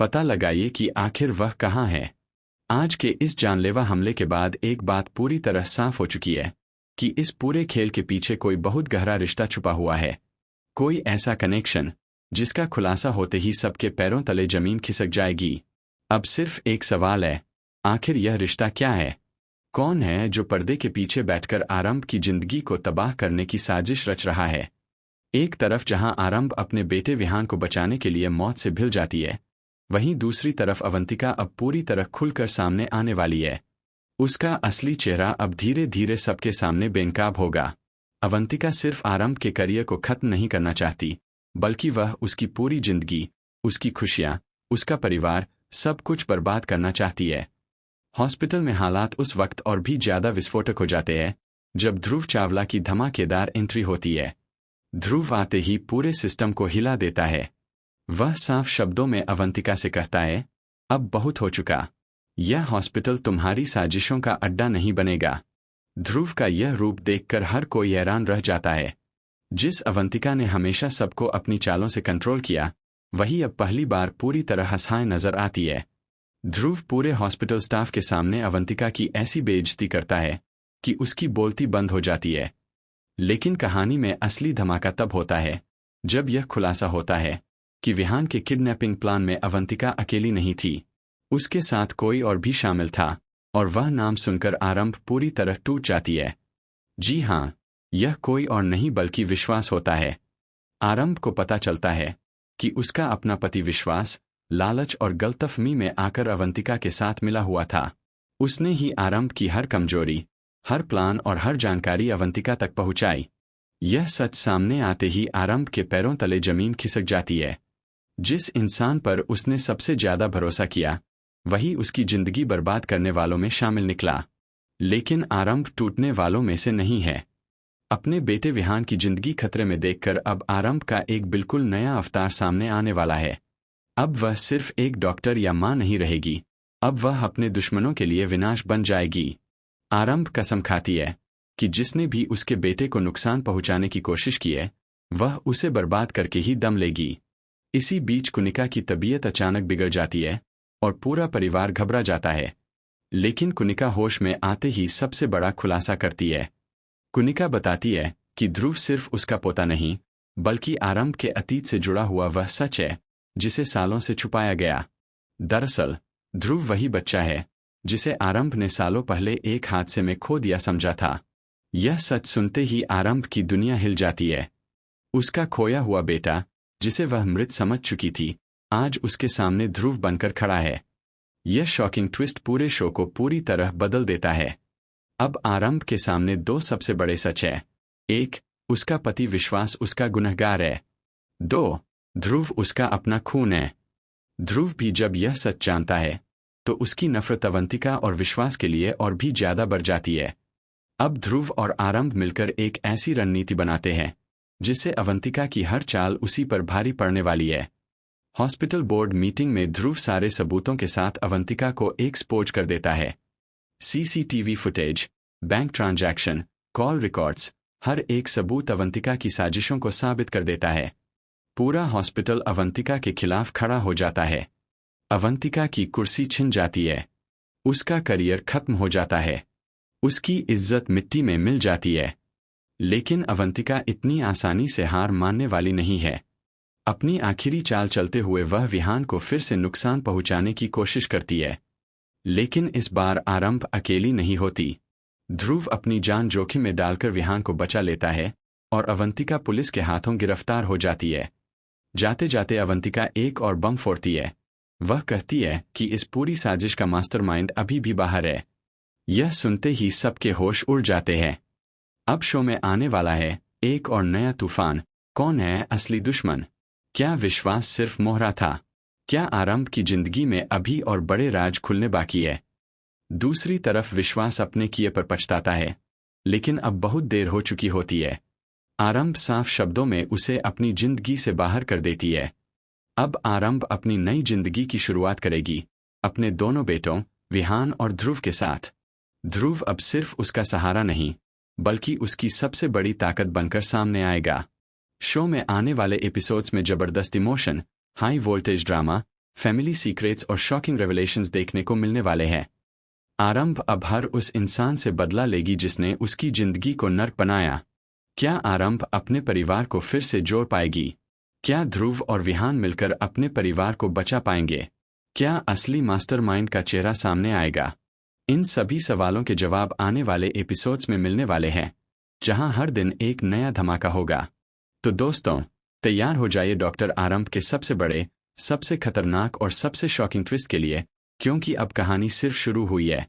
पता लगाइए कि आखिर वह कहाँ है। आज के इस जानलेवा हमले के बाद एक बात पूरी तरह साफ हो चुकी है कि इस पूरे खेल के पीछे कोई बहुत गहरा रिश्ता छुपा हुआ है, कोई ऐसा कनेक्शन जिसका खुलासा होते ही सबके पैरों तले जमीन खिसक जाएगी। अब सिर्फ एक सवाल है, आखिर यह रिश्ता क्या है? कौन है जो पर्दे के पीछे बैठकर आरंभ की जिंदगी को तबाह करने की साजिश रच रहा है? एक तरफ जहां आरंभ अपने बेटे विहान को बचाने के लिए मौत से भिल जाती है, वहीं दूसरी तरफ अवंतिका अब पूरी तरह खुलकर सामने आने वाली है। उसका असली चेहरा अब धीरे धीरे सबके सामने बेनकाब होगा। अवंतिका सिर्फ आरंभ के करियर को खत्म नहीं करना चाहती, बल्कि वह उसकी पूरी जिंदगी, उसकी खुशियां, उसका परिवार, सब कुछ बर्बाद करना चाहती है। हॉस्पिटल में हालात उस वक्त और भी ज्यादा विस्फोटक हो जाते हैं जब ध्रुव चावला की धमाकेदार एंट्री होती है। ध्रुव आते ही पूरे सिस्टम को हिला देता है। वह साफ शब्दों में अवंतिका से कहता है, अब बहुत हो चुका, यह हॉस्पिटल तुम्हारी साजिशों का अड्डा नहीं बनेगा। ध्रुव का यह रूप देखकर हर कोई हैरान रह जाता है। जिस अवंतिका ने हमेशा सबको अपनी चालों से कंट्रोल किया, वही अब पहली बार पूरी तरह हंसाए नजर आती है। ध्रुव पूरे हॉस्पिटल स्टाफ के सामने अवंतिका की ऐसी बेइज्जती करता है कि उसकी बोलती बंद हो जाती है। लेकिन कहानी में असली धमाका तब होता है जब यह खुलासा होता है कि विहान के किडनैपिंग प्लान में अवंतिका अकेली नहीं थी, उसके साथ कोई और भी शामिल था, और वह नाम सुनकर आरंभ पूरी तरह टूट जाती है। जी हाँ, यह कोई और नहीं बल्कि विश्वास होता है। आरंभ को पता चलता है कि उसका अपना पति विश्वास, लालच और गलतफहमी में आकर अवंतिका के साथ मिला हुआ था। उसने ही आरंभ की हर कमजोरी, हर प्लान और हर जानकारी अवंतिका तक पहुंचाई। यह सच सामने आते ही आरंभ के पैरों तले जमीन खिसक जाती है। जिस इंसान पर उसने सबसे ज्यादा भरोसा किया, वही उसकी जिंदगी बर्बाद करने वालों में शामिल निकला। लेकिन आरंभ टूटने वालों में से नहीं है। अपने बेटे विहान की जिंदगी खतरे में देखकर अब आरंभ का एक बिल्कुल नया अवतार सामने आने वाला है। अब वह सिर्फ एक डॉक्टर या मां नहीं रहेगी, अब वह अपने दुश्मनों के लिए विनाश बन जाएगी। आरंभ कसम खाती है कि जिसने भी उसके बेटे को नुकसान पहुंचाने की कोशिश की है, वह उसे बर्बाद करके ही दम लेगी। इसी बीच कुनिका की तबीयत अचानक बिगड़ जाती है और पूरा परिवार घबरा जाता है। लेकिन कुनिका होश में आते ही सबसे बड़ा खुलासा करती है। कुनिका बताती है कि ध्रुव सिर्फ उसका पोता नहीं, बल्कि आरंभ के अतीत से जुड़ा हुआ वह सच है जिसे सालों से छुपाया गया। दरअसल ध्रुव वही बच्चा है जिसे आरंभ ने सालों पहले एक हादसे में खो दिया समझा था। यह सच सुनते ही आरंभ की दुनिया हिल जाती है। उसका खोया हुआ बेटा, जिसे वह मृत समझ चुकी थी, आज उसके सामने ध्रुव बनकर खड़ा है। यह शॉकिंग ट्विस्ट पूरे शो को पूरी तरह बदल देता है। अब आरंभ के सामने दो सबसे बड़े सच है। एक, उसका पति विश्वास उसका गुनहगार है। दो, ध्रुव उसका अपना खून है। ध्रुव भी जब यह सच जानता है तो उसकी नफरत अवंतिका और विश्वास के लिए और भी ज्यादा बढ़ जाती है। अब ध्रुव और आरंभ मिलकर एक ऐसी रणनीति बनाते हैं जिससे अवंतिका की हर चाल उसी पर भारी पड़ने वाली है। हॉस्पिटल बोर्ड मीटिंग में ध्रुव सारे सबूतों के साथ अवंतिका को एक्सपोज कर देता है। CCTV footage, bank transaction, call records, हर एक सबूत अवंतिका की साजिशों को साबित कर देता है। पूरा हॉस्पिटल अवंतिका के खिलाफ खड़ा हो जाता है। अवंतिका की कुर्सी छिन जाती है। उसका करियर खत्म हो जाता है। उसकी इज्जत मिट्टी में मिल जाती है। लेकिन अवंतिका इतनी आसानी से हार मानने वाली नहीं है। अपनी आखिरी चाल चलते हुए वह विहान को फिर से नुकसान पहुंचाने की कोशिश करती है। लेकिन इस बार आरंभ अकेली नहीं होती। ध्रुव अपनी जान जोखिम में डालकर विहान को बचा लेता है और अवंतिका पुलिस के हाथों गिरफ्तार हो जाती है। जाते जाते अवंतिका एक और बम फोड़ती है। वह कहती है कि इस पूरी साजिश का मास्टरमाइंड अभी भी बाहर है। यह सुनते ही सबके होश उड़ जाते हैं। अब शो में आने वाला है एक और नया तूफान। कौन है असली दुश्मन? क्या विश्वास सिर्फ मोहरा था? क्या आरंभ की जिंदगी में अभी और बड़े राज खुलने बाकी है? दूसरी तरफ विश्वास अपने किए पर पछताता है, लेकिन अब बहुत देर हो चुकी होती है। आरंभ साफ शब्दों में उसे अपनी जिंदगी से बाहर कर देती है। अब आरंभ अपनी नई जिंदगी की शुरुआत करेगी, अपने दोनों बेटों विहान और ध्रुव के साथ। ध्रुव अब सिर्फ उसका सहारा नहीं, बल्कि उसकी सबसे बड़ी ताकत बनकर सामने आएगा। शो में आने वाले एपिसोड्स में जबरदस्त emotion, high voltage drama family secrets और शॉकिंग रेवलेशंस देखने को मिलने वाले हैं। आरंभ अब हर उस इंसान से बदला लेगी जिसने उसकी जिंदगी को नर्क बनाया। क्या आरंभ अपने परिवार को फिर से जोड़ पाएगी? क्या ध्रुव और विहान मिलकर अपने परिवार को बचा पाएंगे? क्या असली मास्टरमाइंड का चेहरा सामने आएगा? इन सभी सवालों के जवाब आने वाले एपिसोड्स में मिलने वाले हैं, जहां हर दिन एक नया धमाका होगा। तो दोस्तों, तैयार हो जाइए डॉक्टर आरंभ के सबसे बड़े, सबसे खतरनाक और सबसे शॉकिंग ट्विस्ट के लिए, क्योंकि अब कहानी सिर्फ शुरू हुई है।